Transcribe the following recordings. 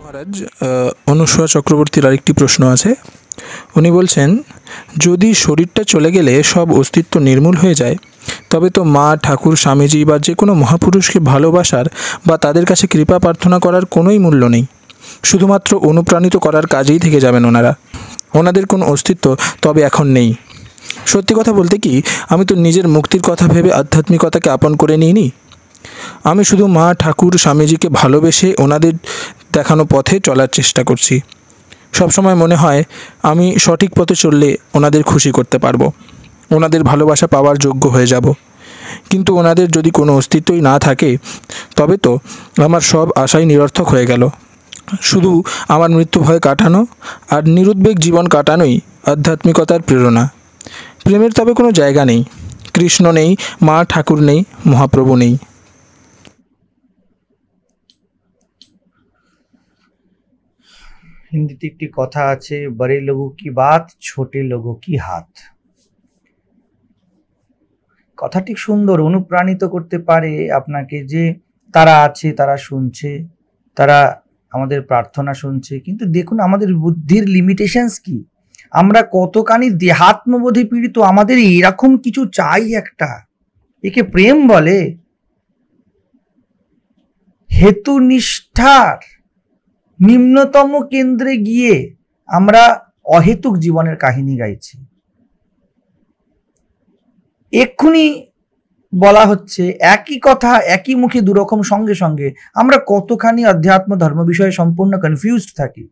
মহারাজ, অনুসূয়া চক্রবর্তীর আরেকটি প্রশ্ন আছে। উনি বলছেন, যদি শরীরটা চলে গেলে সব অস্তিত্ব নির্মূল হয়ে যায়, তবে তো মা, ঠাকুর, স্বামীজি বা যে কোনো মহাপুরুষকে ভালোবাসার বা তাদের কাছে কৃপা প্রার্থনা করার কোনোই মূল্য নেই। শুধুমাত্র অনুপ্রাণিত করার কাজেই থেকে যাবেন ওনারা। ওনাদের কোনো অস্তিত্ব তবে এখন নেই। সত্যি কথা বলতে কি, আমি তো নিজের মুক্তির কথা ভেবে আধ্যাত্মিকতাকে আপন করে নিইনি। আমি শুধু মা, ঠাকুর, স্বামীজিকে ভালোবেসে ওনাদের দেখানো পথে চলার চেষ্টা করছি। সবসময় মনে হয় আমি সঠিক পথে চললে ওনাদের খুশি করতে পারবো, ওনাদের ভালোবাসা পাওয়ার যোগ্য হয়ে যাব। কিন্তু ওনাদের যদি কোনো অস্তিত্বই না থাকে, তবে তো আমার সব আশাই নিরর্থক হয়ে গেল। শুধু আমার মৃত্যু ভয় কাটানো আর নিরুদ্বেগ জীবন কাটানোই আধ্যাত্মিকতার প্রেরণা। প্রেমের তবে কোনো জায়গা নেই। কৃষ্ণ নেই, মা, ঠাকুর নেই, মহাপ্রভু নেই। হিন্দিতে একটি কথা আছে, বড়ে লোগো কি বাত, ছোটে লোগো কি হাত। কথাটি সুন্দর, অনুপ্রাণিত করতে পারে আপনাকে যে তারা আছে, তারা শুনছে, তারা আমাদের প্রার্থনা শুনছে। কিন্তু দেখুন আমাদের বুদ্ধির লিমিটেশনস কি, আমরা কতখানি দেহাত্মবোধে পীড়িত। আমাদের এরকম কিছু চাই একটা, একে প্রেম বলে। হেতুনিষ্ঠার নিম্নতম কেন্দ্রে গিয়ে আমরা অহেতুক জীবনের কাহিনী গাইছি। এক্ষুনি বলা হচ্ছে একই কথা একই মুখে দুরকম, সঙ্গে সঙ্গে আমরা কতখানি অধ্যাত্ম ধর্ম বিষয়ে সম্পূর্ণ কনফিউজড থাকি।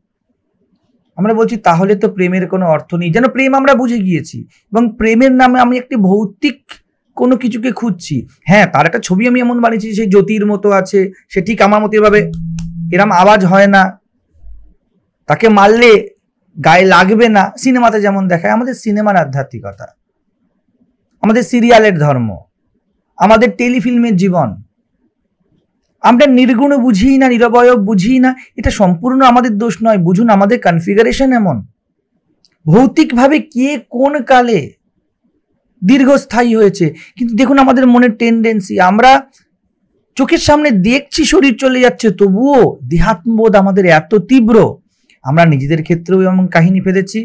আমরা বলছি তাহলে তো প্রেমের কোনো অর্থ নেই, যেন প্রেম আমরা বুঝে গিয়েছি এবং প্রেমের নামে আমি একটি ভৌতিক কোনো কিছুকে খুঁজছি। হ্যাঁ, তার একটা ছবি আমি এমন বানিয়েছি, সেই জ্যোতির মতো আছে, সে ঠিক আমার মতো এভাবে এরম আওয়াজ হয় না, তাকে মারলে গায়ে লাগবে না, সিনেমাতে যেমন দেখায়। আমাদের সিনেমার আধ্যাত্মিকতা, আমাদের সিরিয়ালের ধর্ম, আমাদের টেলিফিল্মের জীবন আমরা নির্গুণ বুঝি না, নিরবয়ব বুঝি না। এটা সম্পূর্ণ আমাদের দোষ নয়। বুঝুন আমাদের কনফিগারেশন এমন। ভৌতিকভাবে কে কোন কালে দীর্ঘস্থায়ী হয়েছে, কিন্তু দেখুন আমাদের মনের টেন্ডেন্সি, আমরা চোখের সামনে দেখছি শরীর চলে যাচ্ছে, তবুও দেহাত্মবোধ আমাদের এত তীব্র। আমরা নিজেদের ক্ষেত্রেও এমন কাহিনী ফেলেছি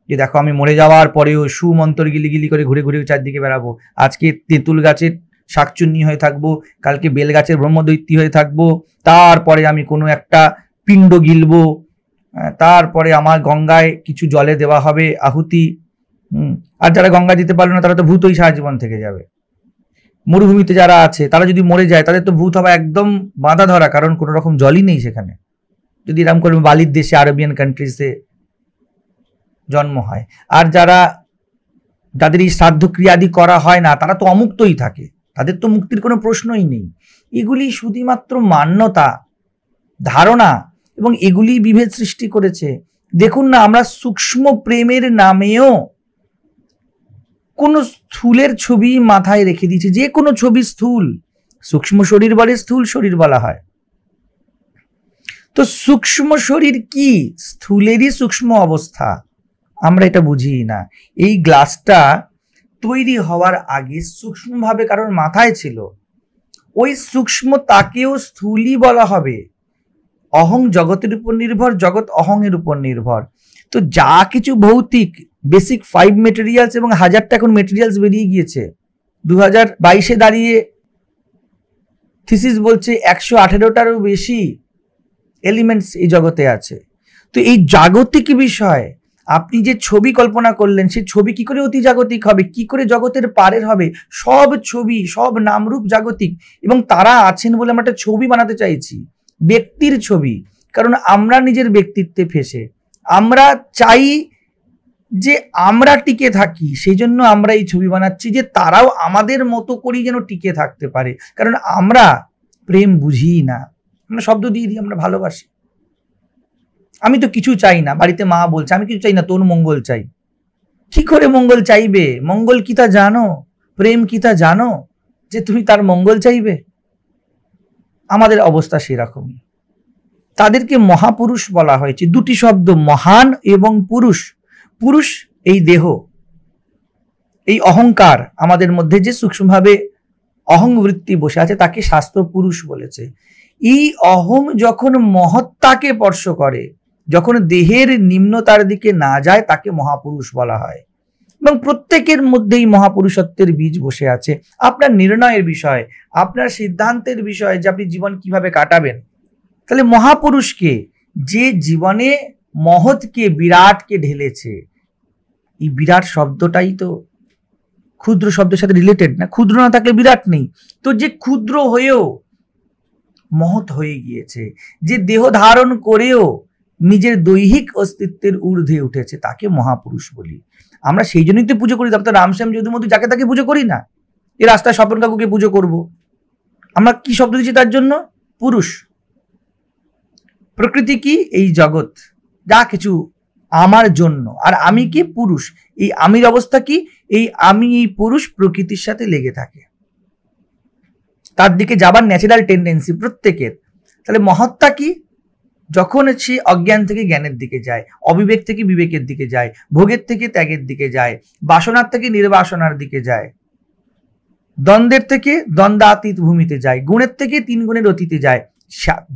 যে দেখো আমি মরে যাওয়ার পরেও সুমন্তর গিলিগিলি করে ঘুরে ঘুরে চারদিকে বেড়াবো। আজকে তেঁতুল গাছের শাকচুন্নি হয়ে থাকবো, কালকে বেল গাছের ব্রহ্মদৈত্যী হয়ে থাকবো, তারপরে আমি কোনো একটা পিণ্ড গিলবো, তারপরে আমার গঙ্গায় কিছু জলে দেওয়া হবে আহুতি। আর যারা গঙ্গা দিতে পারলো না তারা তো ভূতই সারা জীবন থেকে যাবে। মরুভূমিতে যারা আছে তারা যদি মরে যায় তাদের তো ভূত হওয়া একদম বাঁধা ধরা, কারণ কোনো রকম জলই নেই সেখানে। যদি এরকম করে বালির দেশে, আরবিয়ান কান্ট্রিজে জন্ম হয়, আর যাদের এই শ্রাদ্ধ ক্রিয়াদি করা হয় না তারা তো অমুক্তই থাকে, তাদের তো মুক্তির কোনো প্রশ্নই নেই। এগুলি শুধুমাত্র মান্যতা, ধারণা, এবং এগুলি বিভেদ সৃষ্টি করেছে। দেখুন না, আমরা সূক্ষ্ম প্রেমের নামেও কোনো স্থূলের ছবি মাথায় রেখে দিয়েছি। যে কোনো ছবি স্থূল, সূক্ষ্ম শরীর বলে স্থূল শরীর বলা হয়। তো সূক্ষ্ম শরীর কি? স্থূলেরই সূক্ষ্ম অবস্থা, আমরা এটা বুঝি না। এই গ্লাসটা তৈরি হওয়ার আগে সূক্ষ্মভাবে কারোর মাথায় ছিল, ওই সূক্ষ্ম তাকেও স্থূলই বলা হবে। অহং জগতের উপর নির্ভর, জগৎ অহংয়ের উপর নির্ভর। তো যা কিছু ভৌতিক বেসিক 5 মেটেরিয়ালস, এবং 1000টা এখন মেটেরিয়ালস বেরিয়ে গিয়েছে। 2022-এ দাঁড়িয়ে থিসিস বলছে 118টারও বেশি এলিমেন্টস এই জগতে আছে। তো এই জাগতিক বিষয় আপনি যে ছবি কল্পনা করলেন, সেই ছবি কি করে অতি জাগতিক হবে, কি করে জগতের পারের হবে? সব ছবি, সব নামরূপ জাগতিক, এবং তারা আছেন বলে আমরা একটা ছবি বানাতে চাইছি, ব্যক্তির ছবি। কারণ আমরা নিজের ব্যক্তিত্বে ফেসে আমরা চাই যে আমরা টিকে থাকি, সেই জন্য আমরা এই ছবি বানাচ্ছি যে তারাও আমাদের মতো করেই যেন টিকে থাকতে পারে। কারণ আমরা প্রেম বুঝি না, আমরা শব্দ দিয়ে দিই আমরা ভালোবাসি। আমি তো কিছু চাই না, বাড়িতে মা বলছে আমি কিছু চাই না, তোর মঙ্গল চাই। কি করে মঙ্গল চাইবে? মঙ্গল কি তা জানো? প্রেম কি তা জানো যে তুমি তার মঙ্গল চাইবে? আমাদের অবস্থা সেরকমই। তাদেরকে মহাপুরুষ বলা হয়েছে, দুটি শব্দ, মহান এবং পুরুষ। পুরুষ এই দেহ, এই অহংকার আমাদের মধ্যে যে সূক্ষ্মভাবে অহংবৃত্তি বসে আছে, তাকে শাস্ত্র পুরুষ বলেছে। এই অহম যখন মহত্তাকে স্পর্শ করে, যখন দেহের নিম্নতার দিকে না যায়, তাকে মহাপুরুষ বলা হয়। এবং প্রত্যেকের মধ্যেই মহাপুরুষত্বের বীজ বসে আছে। আপনার নির্ণয়ের বিষয়, আপনার সিদ্ধান্তের বিষয় যে আপনি জীবন কিভাবে কাটাবেন। তাহলে মহাপুরুষকে, যে জীবনে মহৎকে, বিরাটকে ঢেলেছে, এই বিরাট শব্দটাই তো ক্ষুদ্র শব্দের সাথে রিলেটেড না? ক্ষুদ্র না থাকলে বিরাট নেই। তো যে ক্ষুদ্র হয়েও মহৎ হয়ে গিয়েছে, যে দেহ ধারণ করেও নিজের দৈহিক অস্তিত্বের ঊর্ধ্বে উঠেছে, তাকে মহাপুরুষ বলি। আমরা সেই জন্যই তো পুজো করি। তারপর রামশ্যাম যদুমধু যাকে তাকে পুজো করি না। এই রাস্তায় স্বপন কাকুকে পুজো করব, আমরা কি শব্দ দিচ্ছি তার জন্য? পুরুষ। প্রকৃতি কি? এই জগৎ, যা কিছু আমার জন্য। আর আমি কি? পুরুষ। এই আমির অবস্থা কি? এই আমি, এই পুরুষ প্রকৃতির সাথে লেগে থাকে, তার দিকে যাবার ন্যাচারাল টেন্ডেন্সি প্রত্যেকের। তাহলে মহত্তা কি? যখন সে অজ্ঞান থেকে জ্ঞানের দিকে যায়, অবিবেক থেকে বিবেকের দিকে যায়, ভোগের থেকে ত্যাগের দিকে যায়, বাসনার থেকে নির্বাসনার দিকে যায়, দ্বন্দ্বের থেকে দ্বন্দ্বাতীত ভূমিতে যায়, গুণের থেকে 3 গুণের অতীতে যায়,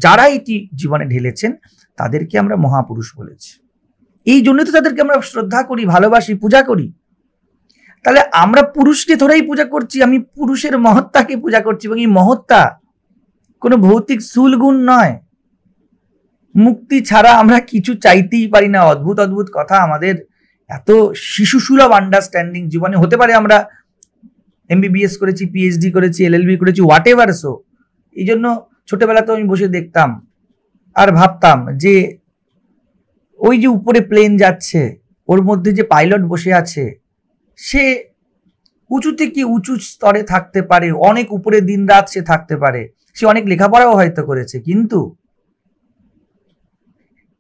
যারা এটি জীবনে ঢেলেছেন তাদেরকে আমরা মহাপুরুষ বলেছি। এই জন্য তো তাদেরকে আমরা শ্রদ্ধা করি, ভালোবাসি, পূজা করি। তাহলে আমরা পুরুষকে ধরেই পূজা করছি, আমি পুরুষের মহত্তাকে পূজা করছি। এবং এই মহত্তা কোনো ভৌতিক স্থূল গুণ নয়। মুক্তি ছাড়া আমরা কিছু চাইতেই পারি না। অদ্ভুত অদ্ভুত কথা, আমাদের এত শিশুসুলভ আন্ডারস্ট্যান্ডিং জীবনে হতে পারে। আমরা MBBS করেছি, PhD করেছি, LLB করেছি, হোয়াট এভার। সো এই জন্য ছোটবেলাতে আমি বসে দেখতাম আর ভাবতাম যে ওই যে উপরে প্লেন যাচ্ছে, ওর মধ্যে যে পাইলট বসে আছে, সে উঁচু থেকে উঁচু স্তরে থাকতে পারে, অনেক উপরে দিন রাত সে থাকতে পারে, সে অনেক লেখাপড়াও হয়তো করেছে, কিন্তু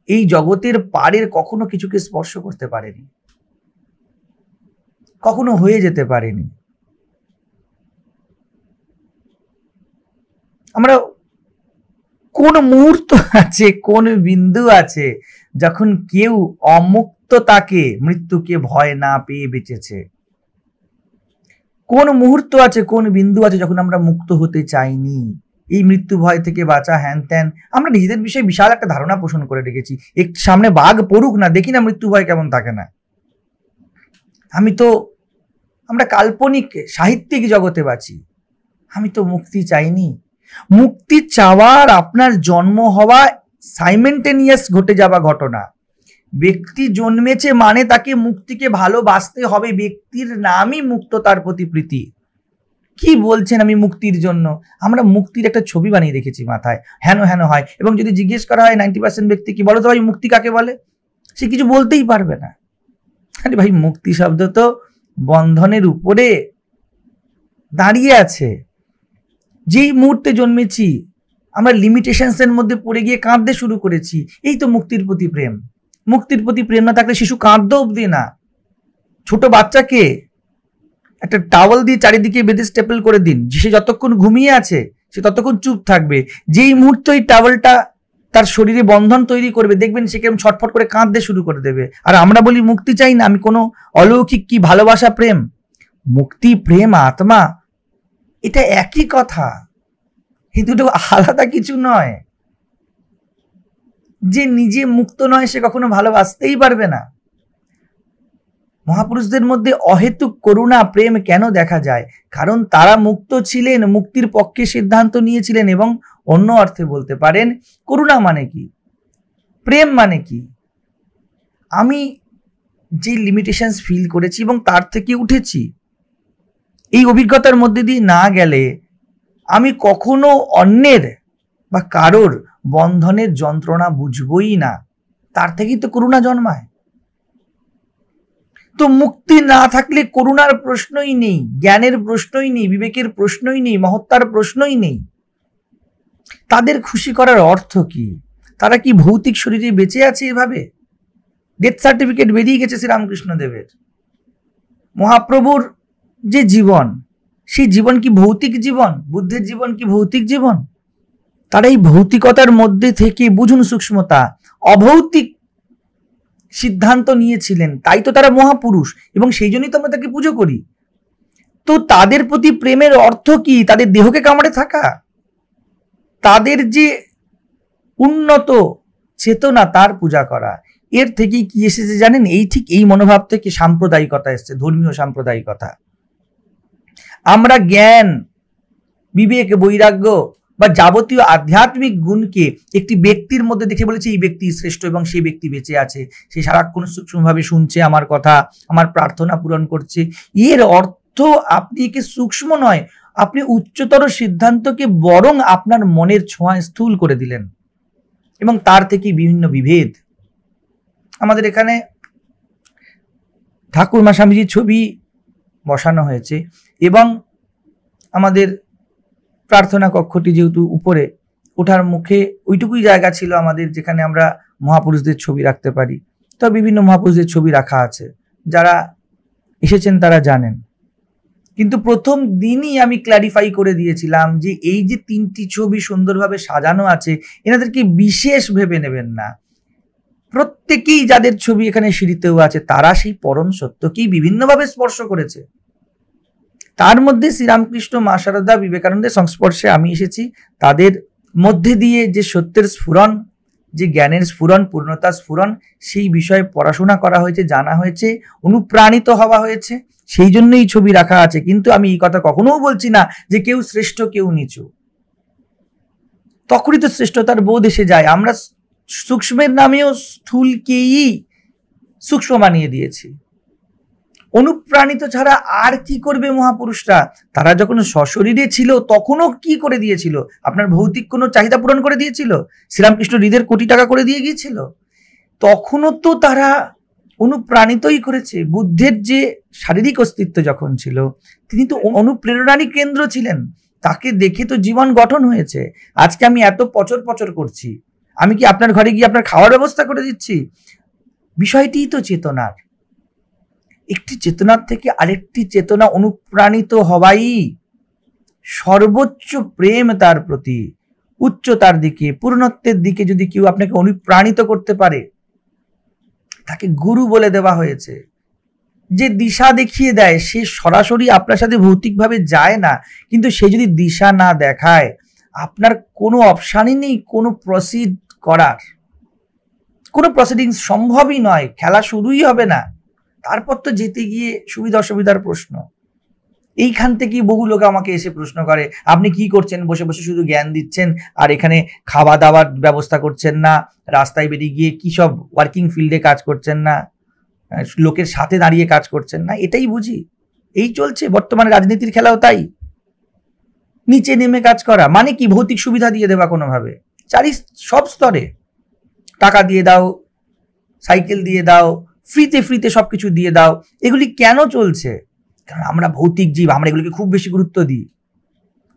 এই জগতের পারের কখনো কিছুকে স্পর্শ করতে পারেনি, কখনো হয়ে যেতে পারেনি। আমরা কোন মুহূর্ত আছে, কোন বিন্দু আছে যখন কেউ অমুক্ততাকে, মৃত্যুকে ভয় না পেয়ে বেঁচেছে? কোন মুহূর্ত আছে, কোন বিন্দু আছে যখন আমরা মুক্ত হতে চাইনি? এই মৃত্যু ভয় থেকে বাঁচা, হ্যান ত্যান, আমরা নিজেদের বিষয়ে বিশাল একটা ধারণা পোষণ করে রেখেছি। একটু সামনে বাঘ পড়ুক না, দেখি না মৃত্যু ভয় কেমন থাকে না। আমরা কাল্পনিক সাহিত্যিক জগতে বাঁচি। আমি তো মুক্তি চাইনি। মুক্তি চাওয়ার আপনার জন্ম হওয়া সাইমেন্টেনিয়াস ঘটে যাওয়া ঘটনা। ব্যক্তি জন্মেছে মানে তাকে মুক্তিকে ভালোবাসতে হবে। ব্যক্তির নামই মুক্ততার প্রতি প্রীতি। কি বলছেন আমি মুক্তির জন্য? আমরা মুক্তির একটা ছবি বানিয়ে রেখেছি মাথায়, হেন হেন হয়। এবং যদি জিজ্ঞেস করা হয় 90% ব্যক্তি কি বলো তো ভাই মুক্তি কাকে বলে, সে কিছু বলতেই পারবে না। আরে ভাই, মুক্তি শব্দ তো বন্ধনের উপরে দাঁড়িয়ে আছে। যেই মুহূর্তে জন্মেছি আমরা লিমিটেশনসের মধ্যে পড়ে গিয়ে কাঁদতে শুরু করেছি। এই তো মুক্তির প্রতি প্রেম। মুক্তির প্রতি প্রেম না থাকলে শিশু কাঁদতে অবধি না। ছোট বাচ্চাকে একটা টাওয়াল দিয়ে চারিদিকে বেঁধে স্টেপল করে দিন, সে যতক্ষণ ঘুমিয়ে আছে সে ততক্ষণ চুপ থাকবে। যেই মুহূর্তে ওই টাওয়ালটা তার শরীরে বন্ধন তৈরি করবে, দেখবেন সে কেমন ছটফট করে কাঁদতে শুরু করে দেবে। আর আমরা বলি মুক্তি চাই না। আমি কোনো অলৌকিক কি ভালোবাসা প্রেম? মুক্তি, প্রেম, আত্মা, এটা একই কথা। এই দুটো আলাদা কিছু নয়। যে নিজে মুক্ত নয় সে কখনো ভালোবাসতেই পারবে না। মহাপুরুষদের মধ্যে অহেতুক করুণা, প্রেম কেন দেখা যায়? কারণ তারা মুক্ত ছিলেন, মুক্তির পক্ষে সিদ্ধান্ত নিয়েছিলেন। এবং অন্য অর্থে বলতে পারেন, করুণা মানে কি, প্রেম মানে কি? আমি যে লিমিটেশনস ফিল করেছি এবং তার থেকে উঠেছি, এই অভিজ্ঞতার মধ্যে দিয়ে না গেলে আমি কখনো অন্যের বা কারোর বন্ধনের যন্ত্রণা বুঝবই না। তার থেকেই তো করুণা জন্মায়। তো মুক্তি না থাকলে করুণার প্রশ্নই নেই, জ্ঞানের প্রশ্নই নেই, বিবেকের প্রশ্নই নেই, মহত্তার প্রশ্নই নেই। তাদের খুশি করার অর্থ কি? তারা কি ভৌতিক শরীরে বেঁচে আছে এভাবে? ডেথ সার্টিফিকেট বেরিয়ে গেছে শ্রীরামকৃষ্ণ দেবের। মহাপ্রভুর যে জীবন, সেই জীবন কি ভৌতিক জীবন? বুদ্ধের জীবন কি ভৌতিক জীবন? তারা এই ভৌতিকতার মধ্যে থেকে, বুঝুন সূক্ষ্মতা, অভৌতিক সিদ্ধান্ত নিয়েছিলেন। তাই তো তারা মহাপুরুষ, এবং সেই জন্যই তো আমরা তাকে পুজো করি। তো তাদের প্রতি প্রেমের অর্থ কি? তাদের দেহকে কামড়ে থাকা? তাদের যে উন্নত চেতনা তার পূজা করা, এর থেকে কি এসেছে জানেন? ঠিক এই মনোভাব থেকে সাম্প্রদায়িকতা এসছে, ধর্মীয় সাম্প্রদায়িকতা। আমরা জ্ঞান, বিবেক, বৈরাগ্য বা যাবতীয় আধ্যাত্মিক গুণকে একটি ব্যক্তির মধ্যে দেখে বলেছি এই ব্যক্তি শ্রেষ্ঠ এবং সেই ব্যক্তি বেঁচে আছে, সে সারাক্ষণ সূক্ষ্মভাবে শুনছে আমার কথা, আমার প্রার্থনা পূরণ করছে। এর অর্থ আপনি একে সূক্ষ্ম নয়, আপনি উচ্চতর সিদ্ধান্তকে বরং আপনার মনের ছোঁয়ায় স্থূল করে দিলেন, এবং তার থেকে বিভিন্ন বিভেদ। আমাদের এখানে ঠাকুরমা স্বামীজির ছবি বসানো হয়েছে, এবং আমাদের প্রার্থনা কক্ষটি যেহেতু উপরে, ওঠার মুখে ওইটুকুই জায়গা ছিল আমাদের যেখানে আমরা মহাপুরুষদের ছবি রাখতে পারি। তো বিভিন্ন মহাপুরুষদের ছবি রাখা আছে, যারা এসেছেন তারা জানেন। কিন্তু প্রথম দিনই আমি ক্ল্যারিফাই করে দিয়েছিলাম যে এই যে 3টি ছবি সুন্দরভাবে সাজানো আছে, এনাদেরকে বিশেষ ভেবে নেবেন না। প্রত্যেকেই যাদের ছবি এখানে সিঁড়িতেও আছে, তারা সেই পরম সত্যকেই বিভিন্নভাবে স্পর্শ করেছে। তার মধ্যে শ্রীরামকৃষ্ণ, মা শারদা, বিবেকানন্দের সংস্পর্শে আমি এসেছি। তাদের মধ্যে দিয়ে যে সত্যের স্ফুরণ, যে জ্ঞানের স্ফুরণ, পূর্ণতার স্ফুরণ, সেই বিষয়ে পড়াশোনা করা হয়েছে, জানা হয়েছে, অনুপ্রাণিত হওয়া হয়েছে, সেই জন্যই ছবি রাখা আছে। কিন্তু আমি এই কথা কখনোও বলছি না যে কেউ শ্রেষ্ঠ কেউ নিচু, তখনই তো শ্রেষ্ঠতার বোধ এসে যায়। আমরা সূক্ষ্মের নামেও স্থূলকেই সূক্ষ্ম বানিয়ে দিয়েছি। অনুপ্রাণিত ছাড়া আর কি করবে মহাপুরুষরা? তারা যখন সশরীরে ছিল তখনও কি করে দিয়েছিল? আপনার ভৌতিক কোনো চাহিদা পূরণ করে দিয়েছিল? শ্রীরামকৃষ্ণ হৃদয়ের কোটি টাকা করে দিয়ে গিয়েছিল? তখনও তো তারা অনুপ্রাণিতই করেছে। বুদ্ধের যে শারীরিক অস্তিত্ব যখন ছিল, তিনি তো অনুপ্রেরণারই কেন্দ্র ছিলেন। তাকে দেখে তো জীবন গঠন হয়েছে। আজকে আমি এত পচর পচর করছি, আমি কি আপনার ঘরে গিয়ে আপনার খাওয়ার ব্যবস্থা করে দিচ্ছি? বিষয়টিই তো চেতনার। একটি চেতনার থেকে আরেকটি চেতনা অনুপ্রাণিত হওয়াই সর্বোচ্চ প্রেম তার প্রতি, উচ্চতার দিকে, পূর্ণত্বের দিকে যদি কেউ আপনাকে অনুপ্রাণিত করতে পারে, তাকে গুরু বলে দেওয়া হয়েছে। যে দিশা দেখিয়ে দেয়, সে সরাসরি আপনার সাথে ভৌতিকভাবে যায় না, কিন্তু সে যদি দিশা না দেখায়, আপনার কোনো অপশানই নেই কোনো প্রসিড করার, কোনো প্রসিডিংস সম্ভবই নয়, খেলা শুরুই হবে না। তারপর তো যেতে গিয়ে সুবিধা অসুবিধার প্রশ্ন। এইখান থেকেই বহু লোক আমাকে এসে প্রশ্ন করে, আপনি কি করছেন? বসে বসে শুধু জ্ঞান দিচ্ছেন, আর এখানে খাওয়া দাওয়ার ব্যবস্থা করছেন না, রাস্তায় বেরিয়ে গিয়ে কি সব ওয়ার্কিং ফিল্ডে কাজ করছেন না, লোকের সাথে দাঁড়িয়ে কাজ করছেন না। এটাই বুঝি, এই চলছে বর্তমানে রাজনীতির খেলাও তাই। নিচে নেমে কাজ করা মানে কি? ভৌতিক সুবিধা দিয়ে দেওয়া কোনোভাবে, সব স্তরে টাকা দিয়ে দাও, সাইকেল দিয়ে দাও, ফ্রিতে সবকিছু দিয়ে দাও। এগুলি কেন চলছে? কারণ আমরা ভৌতিক জীব, আমরা এগুলিকে খুব বেশি গুরুত্ব দিই।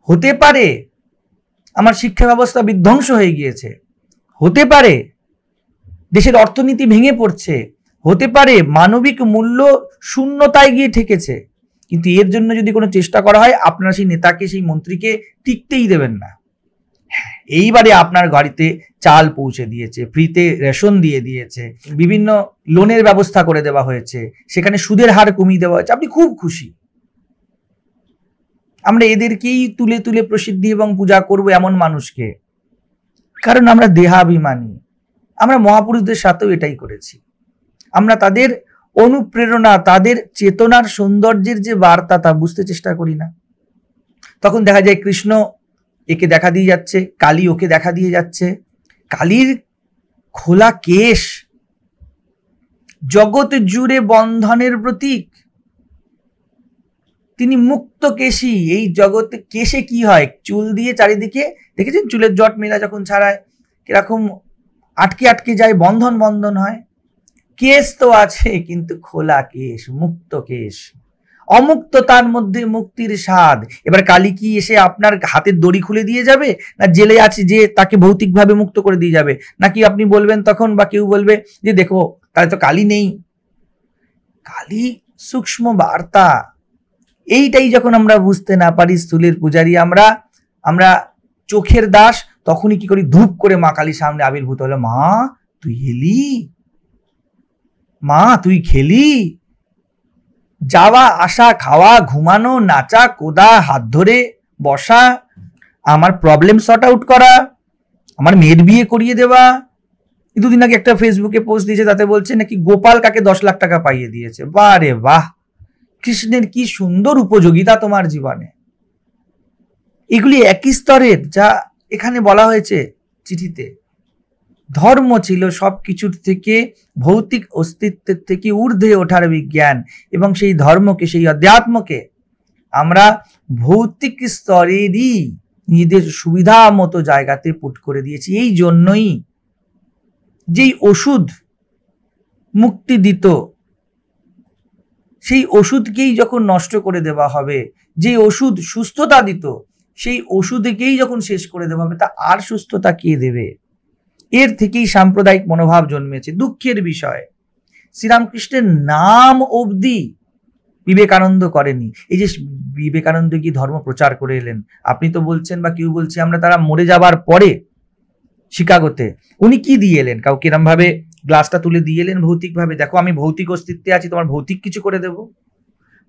হতে পারে আমার শিক্ষা ব্যবস্থা বিধ্বংস হয়ে গিয়েছে, হতে পারে দেশের অর্থনীতি ভেঙে পড়ছে, হতে পারে মানবিক মূল্য শূন্যতায় গিয়ে ঠেকেছে, কিন্তু এর জন্য যদি কোনো চেষ্টা করা হয়, আপনারা সেই নেতাকে, সেই মন্ত্রীকে টিকতেই দেবেন না। এইবারে আপনার গাড়িতে চাল পৌঁছে দিয়েছে, ফ্রিতে রেশন দিয়ে দিয়েছে, বিভিন্ন লোনের ব্যবস্থা করে দেওয়া হয়েছে, সেখানে সুদের হার কমিয়ে দেওয়া হয়েছে, আপনি খুব খুশি। আমরা এদেরকেই তুলে তুলে প্রসিদ্ধি এবং পূজা করব এমন মানুষকে, কারণ আমরা দেহাভিমানী। আমরা মহাপুরুষদের সাথেও এটাই করেছি। আমরা তাদের অনুপ্রেরণা, তাদের চেতনার সৌন্দর্যের যে বার্তা, তা বুঝতে চেষ্টা করি না। তখন দেখা যায় কৃষ্ণ একে দেখা দিয়ে যাচ্ছে, কালী ওকে দেখা দিয়ে যাচ্ছে। কালীর খোলা কেশ জগৎ জুড়ে বন্ধনের প্রতীক। তিনি মুক্ত কেশী। এই জগতে কেশে কি হয়? চুল দিয়ে চারিদিকে দেখেছেন, চুলের জট মেলা যখন ছাড়ায় কিরকম আটকে আটকে যায়, বন্ধন বন্ধন হয়। কেশ তো আছে, কিন্তু খোলা কেশ, মুক্ত কেশ। অমুক্ত তার মধ্যে মুক্তির স্বাদ। এবার কালী কি এসে আপনার হাতের দড়ি খুলে দিয়ে যাবে, না জেলে আছে যে তাকে ভৌতিকভাবে মুক্ত করে দিয়ে যাবে? নাকি আপনি বলবেন তখন, বা কেউ বলবে যে দেখো তাহলে তো কালী নেই। কালী সূক্ষ্ম বার্তা। এইটাই যখন আমরা বুঝতে না পারি, স্থূলের পূজারী আমরা চোখের দাস, তখনই কি করি? ধূপ করে মা কালীর সামনে আবির্ভূত হলো। মা তুই এলি, মা তুই খেলি। যাওয়া আসা, খাওয়া, ঘুমানো, নাচা, কোদা, হাত ধরে বসা, আমার প্রবলেম সর্ট আউট করা, আমার মেয়ের বিয়ে করিয়ে দেওয়া। দুদিন আগে একটা ফেসবুকে পোস্ট দিয়েছে, তাতে বলছে নাকি গোপাল কাকে 10 লাখ টাকা পাইয়ে দিয়েছে। বারে বাহ, কৃষ্ণের কি সুন্দর উপযোগিতা তোমার জীবনে। এগুলি একই স্তরের যা এখানে বলা হয়েছে চিঠিতে। ধর্ম ছিল সব কিছুর থেকে, ভৌতিক অস্তিত্বের থেকে ঊর্ধ্বে ওঠার বিজ্ঞান, এবং সেই ধর্মকে, সেই অধ্যাত্মকে আমরা ভৌতিক স্তরেরই নিজেদের সুবিধা মতো জায়গাতে পুট করে দিয়েছি। এই জন্যই যেই ওষুধ মুক্তি দিত, সেই ওষুধকেই যখন নষ্ট করে দেওয়া হবে, যেই ওষুধ সুস্থতা দিত, সেই ওষুধকেই যখন শেষ করে দেওয়া হবে, তা আর সুস্থতা কে দেবে? এর থেকেই সাম্প্রদায়িক মনোভাব জন্মেছে। দুঃখের বিষয়, শ্রীরামকৃষ্ণের নাম অবধি বিবেকানন্দ করেনি। এই যে বিবেকানন্দ কি ধর্ম প্রচার করে এলেন, আপনি তো বলছেন বা কেউ বলছে আমরা তারা মরে যাবার পরে শিকাগোতে উনি কি দিয়ে এলেন? কাউকে এরম ভাবে গ্লাসটা তুলে দিয়ে এলেন ভৌতিকভাবে, দেখো আমি ভৌতিক অস্তিত্বে আছি, তোমার ভৌতিক কিছু করে দেব?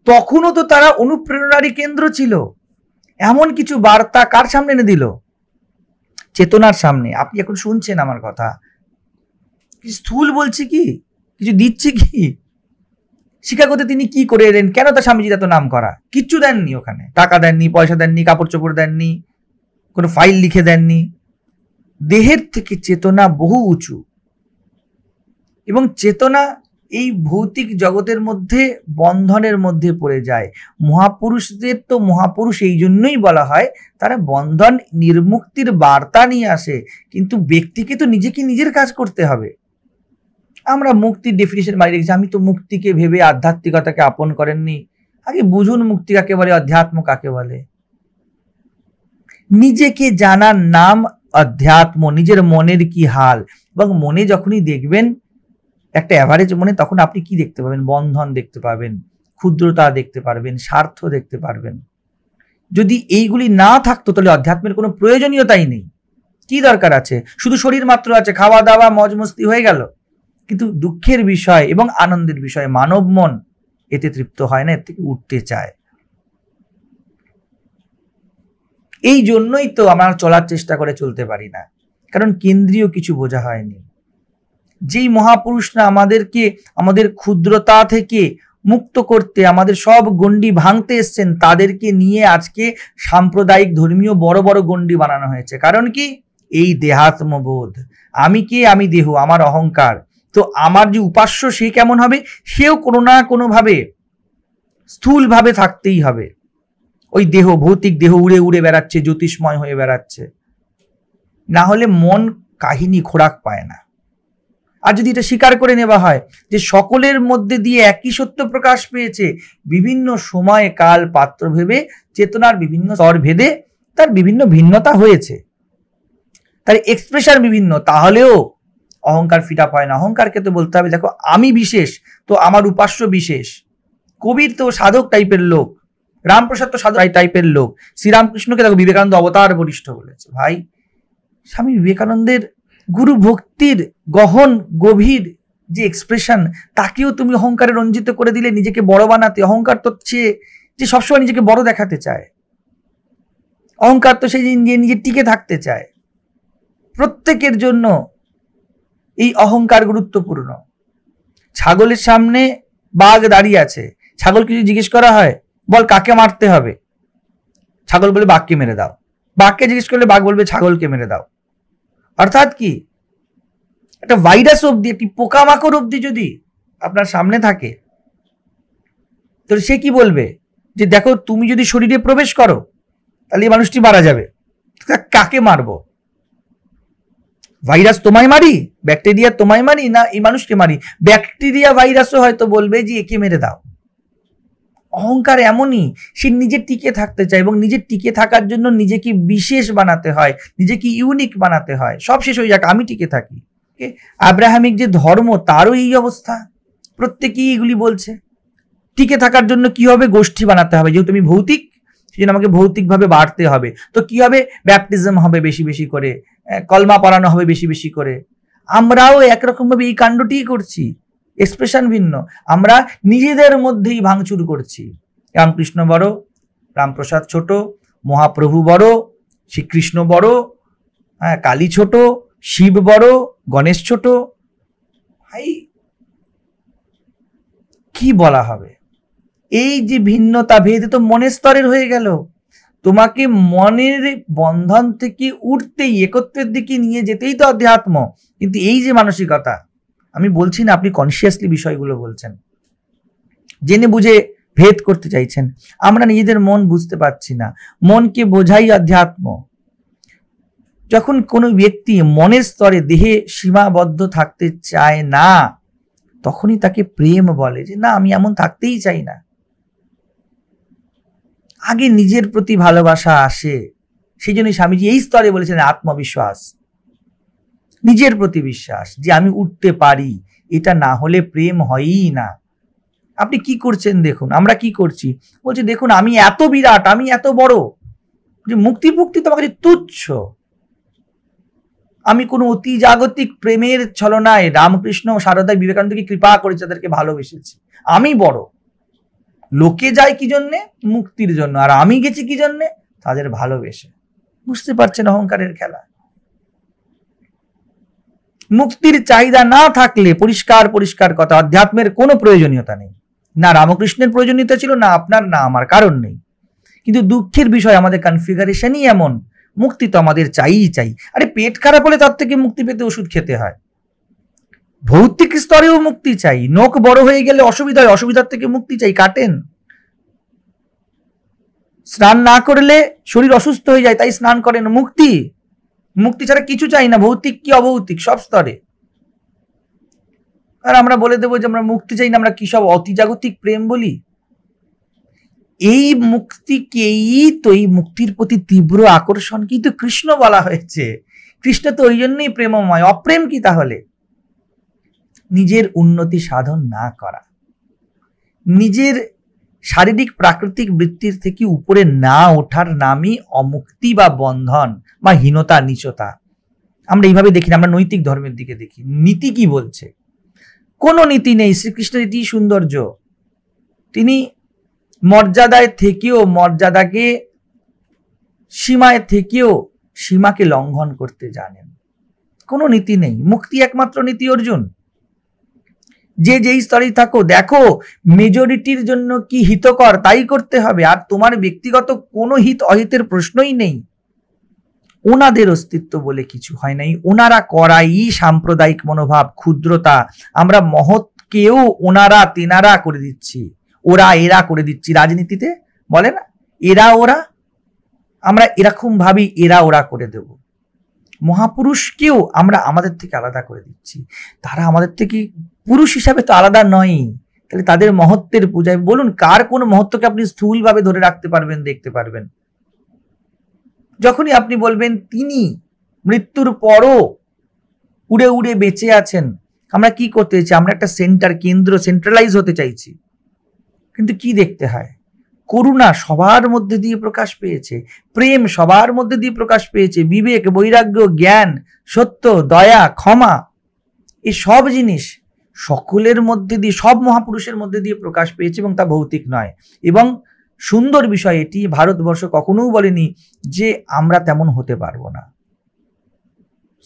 তখনও তো তারা অনুপ্রেরণারই কেন্দ্র ছিল। এমন কিছু বার্তা কার সামনে এনে দিল? চেতনার সামনে। আপনি এখন শুনছেন আমার কথা, স্থূল বলছি কি, কিছু দিচ্ছি কি? শিকাগোতে তিনি কি করে এলেন? কেন তার স্বামীজির এত নাম করা? কিচ্ছু দেননি ওখানে, টাকা দেননি, পয়সা দেননি, কাপড় চোপড় দেননি, কোনো ফাইল লিখে দেননি। দেহের থেকে চেতনা বহু উঁচু, এবং চেতনা এই ভৌতিক জগতের মধ্যে বন্ধনের মধ্যে পড়ে যায়। মহাপুরুষদের তো মহাপুরুষ এই জন্যই বলা হয়, তারা বন্ধন নির্মুক্তির বার্তা নিয়ে আসে, কিন্তু ব্যক্তিকে তো নিজেকে নিজের কাজ করতে হবে। আমরা মুক্তির ডেফিনিশন বাইরে রেখেছি, আমি তো মুক্তিকে ভেবে আধ্যাত্মিকতাকে আপন করেননি। আগে বুঝুন মুক্তি কাকে বলে, অধ্যাত্ম কাকে বলে। নিজেকে জানার নাম অধ্যাত্ম, নিজের মনের কি হাল। এবং মনে যখনই দেখবেন একটা অ্যাভারেজ মনে, তখন আপনি কি দেখতে পাবেন? বন্ধন দেখতে পাবেন, ক্ষুদ্রতা দেখতে পারবেন, স্বার্থ দেখতে পারবেন। যদি এইগুলি না থাকতো তাহলে অধ্যাত্মের কোনো প্রয়োজনীয়তাই নেই। কি দরকার আছে? শুধু শরীর মাত্র আছে, খাওয়া দাওয়া মজ মস্তি হয়ে গেল, কিন্তু দুঃখের বিষয় এবং আনন্দের বিষয় মানব মন এতে তৃপ্ত হয় না, এর থেকে উঠতে চায়। এই জন্যই তো আমরা চলার চেষ্টা করে চলতে পারি না, কারণ কেন্দ্রীয় কিছু বোঝা হয়নি। যেই মহাপুরুষরা আমাদেরকে আমাদের ক্ষুদ্রতা থেকে মুক্ত করতে, আমাদের সব গণ্ডি ভাঙতে এসছেন, তাদেরকে নিয়ে আজকে সাম্প্রদায়িক ধর্মীয় বড় বড় গণ্ডি বানানো হয়েছে। কারণ কি? এই দেহাত্মবোধ। আমি কে? আমি দেহ, আমার অহংকার। তো আমার যে উপাস্য সে কেমন হবে? সেও কোনো না কোনো ভাবে স্থূলভাবে থাকতেই হবে। ওই দেহ, ভৌতিক দেহ উড়ে উড়ে বেড়াচ্ছে, জ্যোতিষময় হয়ে বেড়াচ্ছে, না হলে মন কাহিনী খোরাক পায় না। আর যদি এটা স্বীকার করে নেওয়া হয় যে সকলের মধ্যে দিয়ে একই সত্য প্রকাশ পেয়েছে, বিভিন্ন সময় কাল পাত্র ভেবে চেতনার বিভিন্ন স্তর ভেদে তার বিভিন্ন ভিন্নতা হয়েছে, তার এক্সপ্রেশন বিভিন্ন, তাহলেও অহংকার ফিট আপ হয় না। অহংকারকে তো বলতে হবে দেখো আমি বিশেষ, তো আমার উপাস্য বিশেষ। কবির তো সাধক টাইপের লোক, রামপ্রসাদ তো সাধক টাইপের লোক, শ্রীরামকৃষ্ণকে দেখো বিবেকানন্দ অবতার বরিষ্ঠ বলেছে। ভাই, স্বামী বিবেকানন্দের গুরু ভক্তির গহন গভীর যে এক্সপ্রেশন, তাকেও তুমি অহংকারে রঞ্জিত করে দিলে, নিজেকে বড় বানাতে। অহংকার তো যে সবসময় নিজেকে বড় দেখাতে চায়, অহংকার তো সে নিজে টিকে থাকতে চায়। প্রত্যেকের জন্য এই অহংকার গুরুত্বপূর্ণ। ছাগলের সামনে বাঘ দাঁড়িয়ে আছে, ছাগলকে যদি জিজ্ঞেস করা হয় বল কাকে মারতে হবে, ছাগল বলে বাঘকে মেরে দাও। বাঘকে জিজ্ঞেস করলে বাঘ বলবে ছাগলকে মেরে দাও। অর্থাৎ কি, একটা ভাইরাস অবধি, একটি পোকামাকড় অবধি যদি আপনার সামনে থাকে, তো সে কি বলবে যে দেখো তুমি যদি শরীরে প্রবেশ করো তাহলে এই মানুষটি মারা যাবে, কাকে মারবো? ভাইরাস তোমায় মারি, ব্যাকটেরিয়া তোমায় মারি, না এই মানুষকে মারি? ব্যাকটেরিয়া ভাইরাসও হয়তো বলবে যে একে মেরে দাও। অহংকার এমনই, সে নিজে টিকে থাকতে চায়, এবং নিজে টিকে থাকার জন্য নিজেকে বিশেষ বানাতে হয়, নিজেকে ইউনিক বানাতে হয়। সব শেষ হয়ে যাক, আমি টিকে থাকি। আব্রাহামিক যে ধর্ম, তারও এই অবস্থা, প্রত্যেকেই এগুলি বলছে। টিকে থাকার জন্য কি হবে? গোষ্ঠী বানাতে হবে। যেহেতু আমি ভৌতিক, সেজন্য আমাকে ভৌতিকভাবে বাড়তে হবে। তো কি হবে? ব্যাপটিজম হবে বেশি বেশি করে, কলমা পড়ানো হবে বেশি বেশি করে। আমরাও একরকম ভাবে এই কাণ্ডটি করছি, এক্সপ্রেশন ভিন্ন। আমরা নিজেদের মধ্যেই ভাঙচুর করছি। রামকৃষ্ণ বড়, রামপ্রসাদ ছোট, মহাপ্রভু বড়, শ্রীকৃষ্ণ বড়, কালী ছোট, শিব বড়, গণেশ ছোট, ভাই কি বলা হবে? এই যে ভিন্নতা ভেদ তো মনের স্তরের হয়ে গেল। তোমাকে মনের বন্ধন থেকে উঠতেই একত্বের দিকে নিয়ে যেতেই তো অধ্যাত্ম। কিন্তু এই যে মানসিকতা, আমি বলছি না আপনি কনসিয়াসলি বিষয়গুলো বলছেন, জেনে বুঝে ভেদ করতে চাইছেন, আমরা নিজেদের মন বুঝতে পারছি না। মনকে বোঝাই অধ্যাত্ম। যখন কোনো ব্যক্তি মনের স্তরে দেহে সীমাবদ্ধ থাকতে চায় না, তখনই তাকে প্রেম বলে, যে না আমি এমন থাকতেই চাই না। আগে নিজের প্রতি ভালোবাসা আসে। সেই জন্য স্বামীজি এই স্তরে বলেছেন আত্মবিশ্বাস, নিজের প্রতি বিশ্বাস যে আমি উঠতে পারি, এটা না হলে প্রেম হয়ই না। আপনি কি করছেন দেখুন, আমরা কি করছি, বলছে দেখুন আমি এত বিরাট, আমি এত বড়, যে মুক্তি মুক্তি তোমার কাছে তুচ্ছ। আমি কোনো অতি জাগতিক প্রেমের ছলনায় রামকৃষ্ণ সারদা বিবেকানন্দকে কৃপা করেছে, তাদেরকে ভালোবেসেছি, আমি বড়। লোকে যায় কি জন্যে? মুক্তির জন্য। আর আমি গেছি কি জন্যে? তাদের ভালোবেসে। বুঝতে পারছেন অহংকারের খেলা? মুক্তির চাহিদা না থাকলে পরিষ্কার পরিষ্কার কথা, অধ্যাত্মের কোনো প্রয়োজনীয়তা নেই। না রামকৃষ্ণের প্রয়োজনীয়তা ছিল, না আপনার, না আমার, কারণ নেই। কিন্তু দুঃখের বিষয় আমাদের কনফিগারেশনই এমন, মুক্তি তো আমাদের চাইই চাই। আরে পেট খারাপ হলে তার থেকে মুক্তি পেতে ওষুধ খেতে হয়। ভৌতিক স্তরেও মুক্তি চাই। নখ বড় হয়ে গেলে অসুবিধা হয়, অসুবিধার থেকে মুক্তি চাই, কাটেন। স্নান না করলে শরীর অসুস্থ হয়ে যায়, তাই স্নান করেন, মুক্তি। মুক্তি ছাড়া কিছু চাই না, ভৌতিক কি অভৌতিক সব স্তরে। আর আমরা বলে দেবো যে আমরা মুক্তি চাই না, আমরা কি সব অতিজাগতিক প্রেম বলি? এই মুক্তিকেই তো, এই মুক্তির প্রতি তীব্র আকর্ষণ কিন্তু কৃষ্ণ বলা হয়েছে। কৃষ্ণ তো ওই জন্যই প্রেমময়। অপ্রেম কি তাহলে? নিজের উন্নতি সাধন না করা, নিজের শারীরিক প্রাকৃতিক বৃত্তির থেকে উপরে না ওঠার নামই অমুক্তি বা বন্ধন বা হীনতা, নীচতা। আমরা এইভাবে দেখি না, আমরা নৈতিক ধর্মের দিকে দেখি। নীতি কি বলছে? কোনো নীতি নেই। শ্রীকৃষ্ণের এটি সৌন্দর্য, তিনি মর্যাদায় থেকেও, মর্যাদাকে সীমায় থেকেও সীমাকে লঙ্ঘন করতে জানেন। কোনো নীতি নেই, মুক্তি একমাত্র নীতি। অর্জুন, যে যেই স্তরেই থাকো, দেখো মেজরিটির জন্য কি হিতকর তাই করতে হবে, আর তোমার ব্যক্তিগত কোনো হিত অহিতের প্রশ্নই নেই। ওনাদের অস্তিত্ব বলে কিছু হয় নাই, ওনারা করাই সাম্প্রদায়িক মনোভাব, ক্ষুদ্রতা। আমরা মহৎকেও ওনারা তেনারা করে দিচ্ছি, ওরা এরা করে দিচ্ছি। রাজনীতিতে বলে না এরা ওরা, আমরা এরকম ভাবি এরা ওরা করে দেব। মহাপুরুষকেও আমরা আমাদের থেকে আলাদা করে দিচ্ছি। তারা আমাদের থেকে পুরুষ হিসাবে তো আলাদা নয়, তাহলে তাদের মহত্বের পূজায় বলুন কার কোন মহত্বকে আপনি স্থূলভাবে ধরে রাখতে পারবেন, দেখতে পারবেন? যখনই আপনি বলবেন তিনি মৃত্যুর পরও উড়ে উড়ে বেঁচে আছেন, আমরা কি করতে চাইছি? আমরা একটা সেন্টার, কেন্দ্র, সেন্ট্রালাইজ হতে চাইছি। কিন্তু কি দেখতে হয়? করুণা সবার মধ্যে দিয়ে প্রকাশ পেয়েছে, প্রেম সবার মধ্যে দিয়ে প্রকাশ পেয়েছে, বিবেক, বৈরাগ্য, জ্ঞান, সত্য, দয়া, ক্ষমা, এই সব জিনিস সকলের মধ্যে দিয়ে, সব মহাপুরুষের মধ্যে দিয়ে প্রকাশ পেয়েছে, এবং তা ভৌতিক নয়। এবং সুন্দর বিষয় এটি, ভারতবর্ষ কখনোই বলেনি যে আমরা তেমন হতে পারবো না।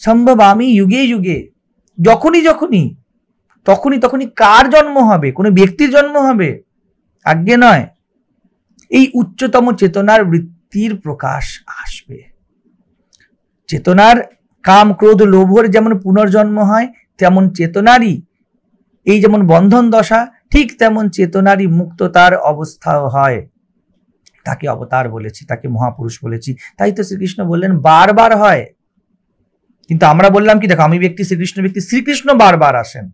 সম্ভব আমি যুগে যুগে, যখনই যখনই তখনই তখনই কার জন্ম হবে? কোনো ব্যক্তির জন্ম হবে? আজ্ঞে নয়। এই উচ্চতম চেতনার বৃত্তির প্রকাশ আসবে। চেতনার কাম, ক্রোধ, লোভর যেমন পুনর্জন্ম হয়, তেমন চেতনারই এই যেমন বন্ধন দশা, ঠিক তেমন চেতনারই মুক্ততার অবস্থাও হয়। তাকে অবতার বলেছি, তাকে মহাপুরুষ বলেছি। তাই তো শ্রীকৃষ্ণ বললেন বারবার হয়। কিন্তু আমরা বললাম কি, দেখো আমি ব্যক্তি, শ্রীকৃষ্ণ ব্যক্তি। শ্রীকৃষ্ণ বারবার আসেন।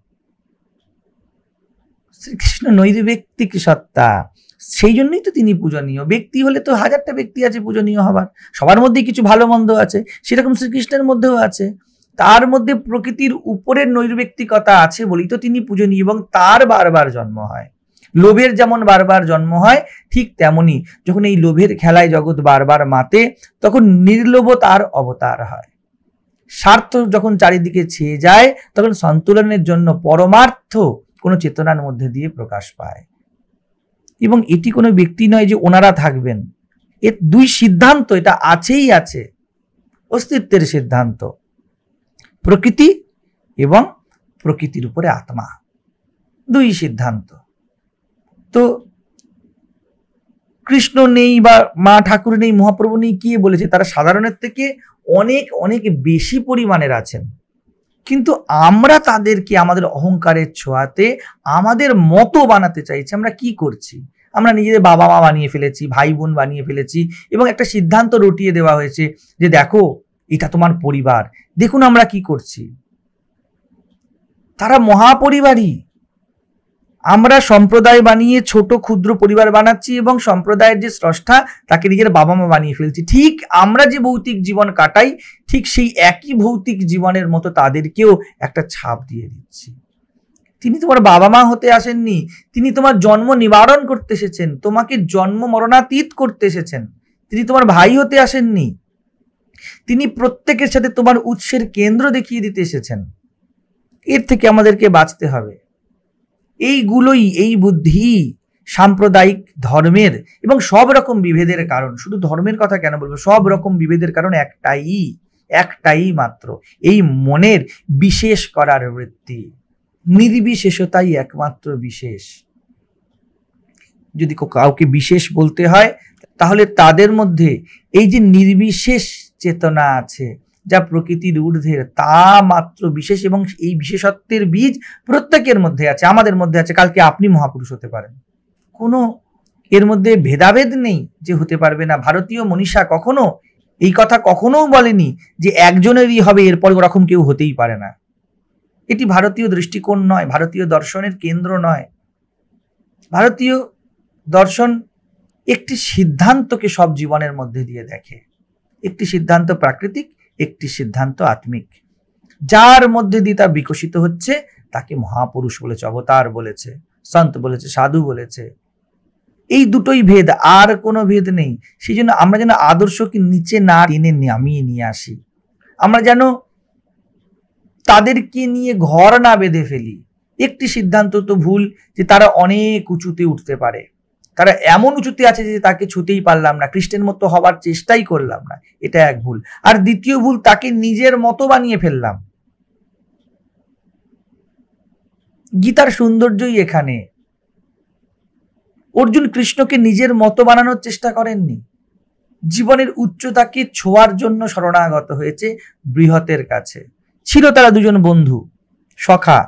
শ্রীকৃষ্ণ নৈর্ব্যক্তিক সত্তা, সেই জন্যই তো তিনি পূজনীয়। ব্যক্তি হলে তো হাজারটা ব্যক্তি আছে পূজনীয় হবার, সবার মধ্যেই কিছু ভালো মন্দ আছে, সেরকম শ্রীকৃষ্ণের মধ্যেও আছে। তার মধ্যে প্রকৃতির উপরের নৈর্ব্যক্তিকতা আছে বলেই তো তিনি পূজনীয়, এবং তার বারবার জন্ম হয়। লোভের যেমন বারবার জন্ম হয়, ঠিক তেমনি যখন এই লোভের খেলায় জগৎ বারবার মাতে, তখন নির্লোভ তার অবতার হয়। স্বার্থ যখন চারিদিকে ছেয়ে যায়, তখন সন্তুলনের জন্য পরমার্থ কোনো চেতনার মধ্যে দিয়ে প্রকাশ পায়। এবং এটি কোনো ব্যক্তি নয় যে ওনারা থাকবেন, এর দুই সিদ্ধান্ত এটা আছেই আছে। অস্তিত্বের সিদ্ধান্ত, প্রকৃতি এবং প্রকৃতির উপরে আত্মা, দুই সিদ্ধান্ত। তো কৃষ্ণ নেই বা মা ঠাকুর নেই, মহাপ্রভু নেই, কে বলেছে? তারা সাধারণের থেকে অনেক অনেক বেশি পরিমাণের আছেন, কিন্তু আমরা তাদেরকে আমাদের অহংকারের ছোঁয়াতে আমাদের মতো বানাতে চাইছি। আমরা কি করছি? আমরা নিজেদের বাবা মা বানিয়ে ফেলেছি, ভাই বোন বানিয়ে ফেলেছি, এবং একটা সিদ্ধান্ত রটিয়ে দেওয়া হয়েছে যে দেখো এটা তোমার পরিবার। দেখুন আমরা কি করছি। তারা মহাপরিবারই, আমরা সম্প্রদায় বানিয়ে ছোট ক্ষুদ্র পরিবার বানাচ্ছি এবং সম্প্রদায়ের যে স্রষ্টা তাকে নিজের বাবা মা বানিয়ে ফেলছি। ঠিক আমরা যে ভৌতিক জীবন কাটাই, ঠিক সেই একই ভৌতিক জীবনের মতো তাদেরকেও একটা ছাপ দিয়ে দিচ্ছি। তিনি তোমার বাবা মা হতে আসেননি, তিনি তোমার জন্ম নিবারণ করতে এসেছেন, তোমাকে জন্ম মরণাতীত করতে এসেছেন। তিনি তোমার ভাই হতে আসেননি, তিনি প্রত্যেকের সাথে তোমার উৎসের কেন্দ্র দেখিয়ে দিতে এসেছেন। এর থেকে আমাদেরকে বাঁচতে হবে। এইগুলোই, এই বুদ্ধি সাম্প্রদায়িক ধর্মের এবং সব রকম বিভেদের কারণ। শুধু ধর্মের কথা কেন বলবো, সব রকম বিভেদের কারণ একটাই মাত্র, এই মনের বিশেষ করার বৃত্তি। নির্বিশেষতাই একমাত্র বিশেষ। যদি কাউকে বিশেষ বলতে হয় তাহলে তাদের মধ্যে এই যে নির্বিশেষ চেতনা আছে, যা প্রকৃতির ঊর্ধ্বে, তা মাত্র বিশেষ, এবং এই বিশেষত্বের বীজ প্রত্যেকের মধ্যে আছে, আমাদের মধ্যে আছে। কালকে আপনি মহাপুরুষ হতে পারেন, কোনো এর মধ্যে ভেদাভেদ নেই যে হতে পারবে না। ভারতীয় মনীষা কখনো এই কথা কখনো বলেনি যে একজনেরই হবে, এরপর ওরকম কেউ হতেই পারে না। এটি ভারতীয় দৃষ্টিকোণ নয়, ভারতীয় দর্শনের কেন্দ্র নয়। ভারতীয় দর্শন একটি সিদ্ধান্তকে সব জীবনের মধ্যে দিয়ে দেখে। একটি সিদ্ধান্ত প্রাকৃতিক, একটি সিদ্ধান্ত আত্মিক। যার মধ্যে দিয়ে তা বিকশিত হচ্ছে তাকে মহাপুরুষ বলেছে, অবতার বলেছে, সন্ত বলেছে, সাধু বলেছে। এই দুটোই ভেদ, আর কোনো ভেদ নেই। সেই জন্য আমরা যেন আদর্শকে নিচে না টেনে নামিয়ে নিয়ে আসি, আমরা যেন তাদেরকে নিয়ে ঘর না বেঁধে ফেলি। একটি সিদ্ধান্ত তো ভুল যে তারা অনেক উঁচুতে উঠতে পারে, তারা এমন উঁচুতে আছে যে তাকে ছুতেই পারলাম না, কৃষ্ণের মতো হবার চেষ্টাই করলাম না, এটা এক ভুল। আর দ্বিতীয় ভুল, তাকে নিজের মতো বানিয়ে ফেললাম। গীতার সৌন্দর্যই এখানে। অর্জুন কৃষ্ণকে নিজের মতো বানানোর চেষ্টা করেননি, জীবনের উচ্চতাকে ছোঁয়ার জন্য শরণাগত হয়েছে বৃহতের কাছে। ছিল তারা দুজন বন্ধু, সখা,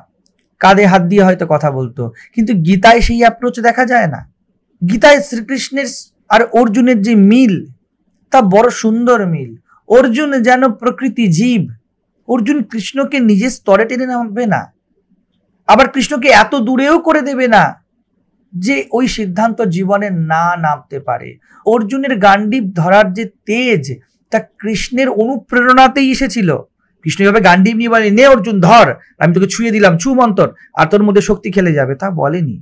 কাঁধে হাত দিয়ে হয়তো কথা বলতো, কিন্তু গীতায় সেই অ্যাপ্রোচ দেখা যায় না। গীতায় শ্রীকৃষ্ণের আর অর্জুনের যে মিল, তা বড় সুন্দর মিল। অর্জুন যেন প্রকৃতি জীব, অর্জুন কৃষ্ণকে নিজের স্তরে টেনে নামবে না, আবার কৃষ্ণকে এত দূরেও করে দেবে না যে ওই সিদ্ধান্ত জীবনে না নামতে পারে। অর্জুনের গান্ডীব ধরার যে তেজ, তা কৃষ্ণের অনুপ্রেরণাতেই এসেছিল। কৃষ্ণ এভাবে গান্ডীব নিয়ে বলেনি, নে অর্জুন ধর, আমি তোকে ছুঁয়ে দিলাম, ছু মন্তর, আর তোর মধ্যে শক্তি খেলে যাবে, তা বলেনি।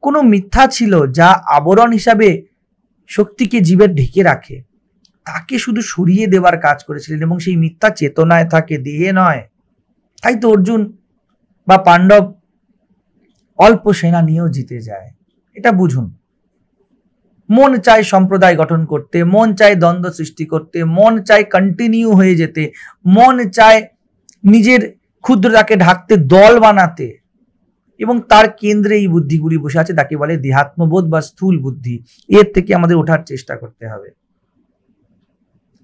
কোনো মিথ্যা ছিল যা আবরণ হিসাবে শক্তিকে জীবের ঢেকে রাখে, তাকে শুধু সরিয়ে দেওয়ার কাজ করেছিলেন, এবং সেই মিথ্যা চেতনায় থাকে, দেহে নয়। তাই তো অর্জুন বা পাণ্ডব অল্প সেনা নিয়েও জিতে যায়। এটা বুঝুন। মন চায় সম্প্রদায় গঠন করতে, মন চায় দ্বন্দ্ব সৃষ্টি করতে, মন চায় কন্টিনিউ হয়ে যেতে, মন চায় নিজের ক্ষুদ্রতাকে ঢাকতে, দল বানাতে, এবং তার কেন্দ্রে এই বুদ্ধিগুলি বসে আছে, তাকে বলে দেহাত্মবোধ বা স্থূল বুদ্ধি। এর থেকে আমাদের ওঠার চেষ্টা করতে হবে।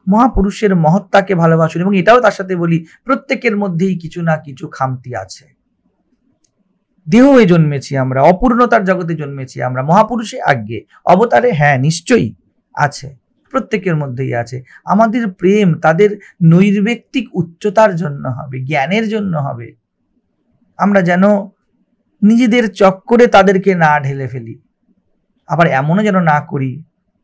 মহাপুরুষের মহত্তাকে ভালোবাসুন, এবং এটাও তার সাথে বলি, প্রত্যেকের মধ্যেই কিছু না কিছু খামতি আছে। দেহ হয়ে জন্মেছি আমরা, অপূর্ণতার জগতে জন্মেছি আমরা। মহাপুরুষে আজ্ঞে, অবতারে হ্যাঁ নিশ্চয়ই আছে, প্রত্যেকের মধ্যেই আছে। আমাদের প্রেম তাদের নৈর্ব্যক্তিক উচ্চতার জন্য হবে, জ্ঞানের জন্য হবে। আমরা যেন নিজেদের চক্করে তাদেরকে না ঢেলে ফেলি, আবার এমনও যেন না করি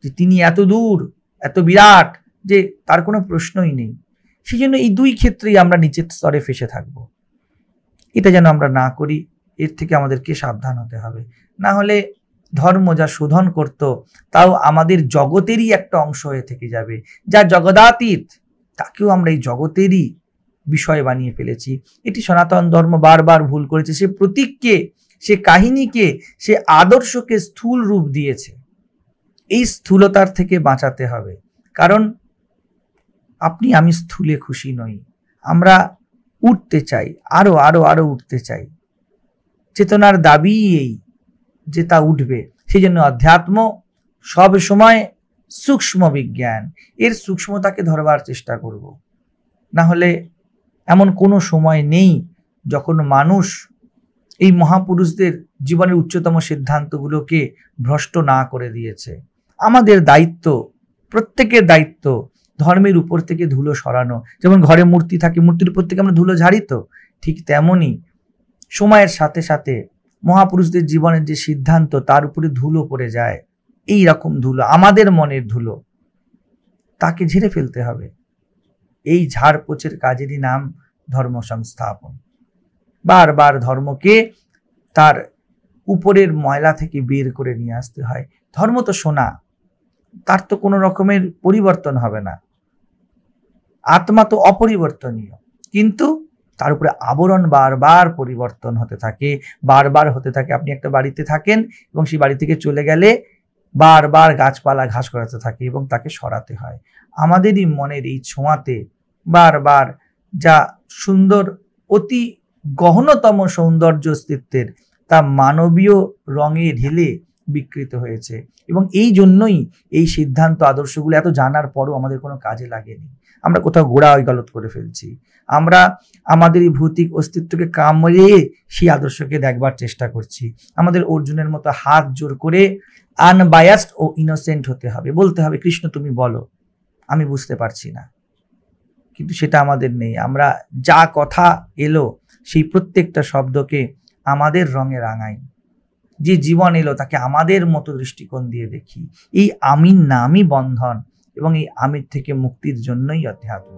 যে তিনি এত দূর, এত বিরাট যে তার কোনো প্রশ্নই নেই। সেই জন্য এই দুই ক্ষেত্রেই আমরা নিচের স্তরে ফেসে থাকবো। এটা যেন আমরা না করি, এর থেকে আমাদেরকে সাবধান হতে হবে। না হলে ধর্ম যা শোধন করত, তাও আমাদের জগতেরই একটা অংশ হয়ে থেকে যাবে। যা জগদাতীত, তাকেও আমরা এই জগতেরই বিষয় বানিয়ে ফেলেছি। এটি সনাতন ধর্ম বারবার ভুল করেছে। সে প্রতীককে, সে কাহিনীকে, সে আদর্শকে স্থূল রূপ দিয়েছে। এই স্থূলতার থেকে বাঁচাতে হবে, কারণ আপনি আমি স্থূলে খুশি নই, আমরা উঠতে চাই, আরো আরো আরো উঠতে চাই। চেতনার দাবি এই যে তা উঠবে। সেই জন্য অধ্যাত্ম সব সময় সূক্ষ্ম বিজ্ঞান, এর সূক্ষ্মতাকে ধরবার চেষ্টা করব। না হলে এমন কোনো সময় নেই যখন মানুষ এই মহাপুরুষদের জীবনের উচ্চতম সিদ্ধান্তগুলোকে ভ্রষ্ট না করে দিয়েছে। আমাদের দায়িত্ব, প্রত্যেকের দায়িত্ব ধর্মের উপর থেকে ধুলো সরানো। যেমন ঘরে মূর্তি থাকে, মূর্তির উপর থেকে আমরা ধুলো ঝাড়ি তো, ঠিক তেমনই সময়ের সাথে সাথে মহাপুরুষদের জীবনের যে সিদ্ধান্ত তার উপরে ধুলো পড়ে যায়। এই রকম ধুলো, আমাদের মনের ধুলো, তাকে ঝেড়ে ফেলতে হবে। এই ঝাড়পোছের কাজেরই নাম ধর্ম সংস্থাপন। বারবার ধর্মকে তার উপরের ময়লা থেকে বের করে নিয়ে আসতে হয়। ধর্ম তো সোনা, তার তো কোনো রকমের পরিবর্তন হবে না। আত্মা তো অপরিবর্তনীয়, কিন্তু তার উপরে আবরণ বারবার পরিবর্তন হতে থাকে, বারবার হতে থাকে। আপনি একটা বাড়িতে থাকেন এবং সেই বাড়ি থেকে চলে গেলে বারবার গাছপালা ঘাস করাতে থাকে এবং তাকে সরাতে হয়। আমাদেরই মনের এই ছোঁয়াতে বারবার যা সুন্দর, অতি গহনতম সৌন্দর্য অস্তিত্বের, তা মানবীয় রঙে ঢেলে বিকৃত হয়েছে। এবং এই জন্যই এই সিদ্ধান্ত আদর্শগুলো এত জানার পরও আমাদের কোনো কাজে লাগেনি। আমরা কোথাও গোড়া গলত করে ফেলছি। আমরা আমাদের এই ভৌতিক অস্তিত্বকে কামড়ে সেই আদর্শকে দেখবার চেষ্টা করছি। আমাদের অর্জুনের মতো হাত জোর করে আনবায়াসড ও ইনোসেন্ট হতে হবে, বলতে হবে কৃষ্ণ তুমি বলো, আমি বুঝতে পারছি না। কিন্তু সেটা আমাদের নেই। আমরা যা কথা এলো সেই প্রত্যেকটা শব্দকে আমাদের রঙে রাঙাই। যে জীবন এলো তাকে আমাদের মতো দৃষ্টিকোণ দিয়ে দেখি। এই আমির নামই বন্ধন এবং এই আমির থেকে মুক্তির জন্যই অধ্যাত্ম।